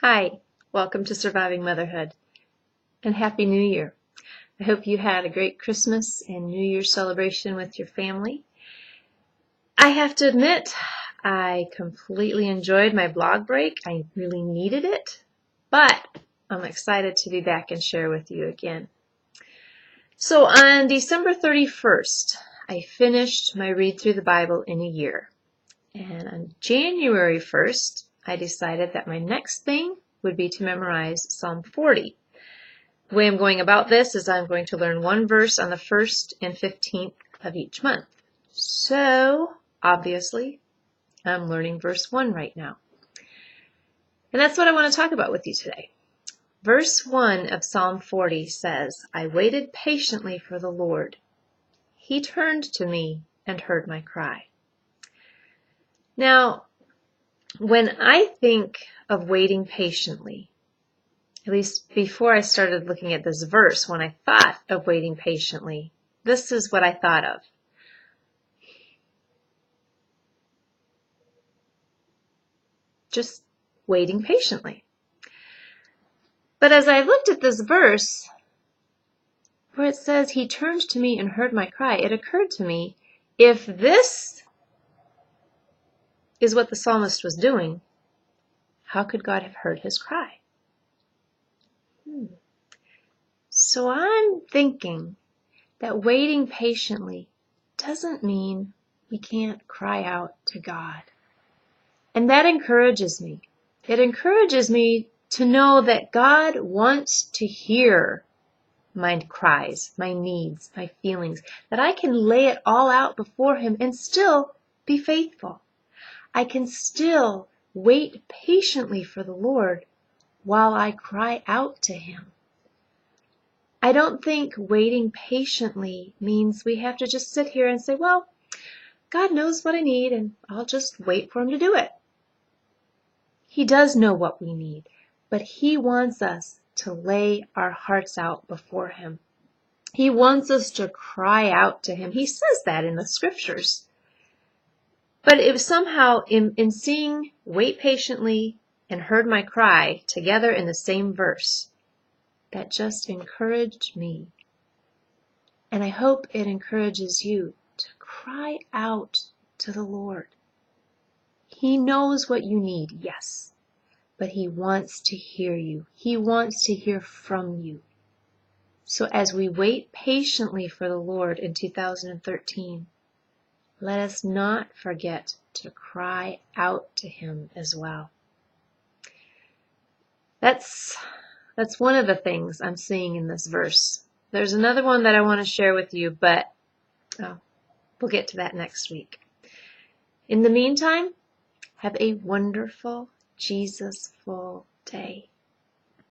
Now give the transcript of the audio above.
Hi, welcome to Surviving Motherhood, and Happy New Year. I hope you had a great Christmas and New Year's celebration with your family. I have to admit, I completely enjoyed my blog break. I really needed it, but I'm excited to be back and share with you again. So on December 31st, I finished my read through the Bible in a year. And on January 1st, I decided that my next thing would be to memorize Psalm 40. The way I'm going about this is I'm going to learn one verse on the 1st and 15th of each month. So, obviously, I'm learning verse 1 right now. And that's what I want to talk about with you today. Verse 1 of Psalm 40 says, I waited patiently for the Lord. He turned to me and heard my cry. Now, when I think of waiting patiently, at least before I started looking at this verse, when I thought of waiting patiently, this is what I thought of. Just waiting patiently. But as I looked at this verse, where it says, He turned to me and heard my cry, it occurred to me, if this is what the psalmist was doing, how could God have heard his cry? So I'm thinking that waiting patiently doesn't mean we can't cry out to God. And that encourages me. It encourages me to know that God wants to hear my cries, my needs, my feelings, that I can lay it all out before Him and still be faithful. I can still wait patiently for the Lord while I cry out to Him. I don't think waiting patiently means we have to just sit here and say, well, God knows what I need and I'll just wait for Him to do it. He does know what we need, but He wants us to lay our hearts out before Him. He wants us to cry out to Him. He says that in the scriptures. But if somehow in seeing wait patiently and heard my cry together in the same verse, that just encouraged me. And I hope it encourages you to cry out to the Lord. He knows what you need, yes, but He wants to hear you. He wants to hear from you. So as we wait patiently for the Lord in 2013, let us not forget to cry out to Him as well. That's one of the things I'm seeing in this verse. There's another one that I want to share with you, but we'll get to that next week. In the meantime, have a wonderful, Jesus-full day.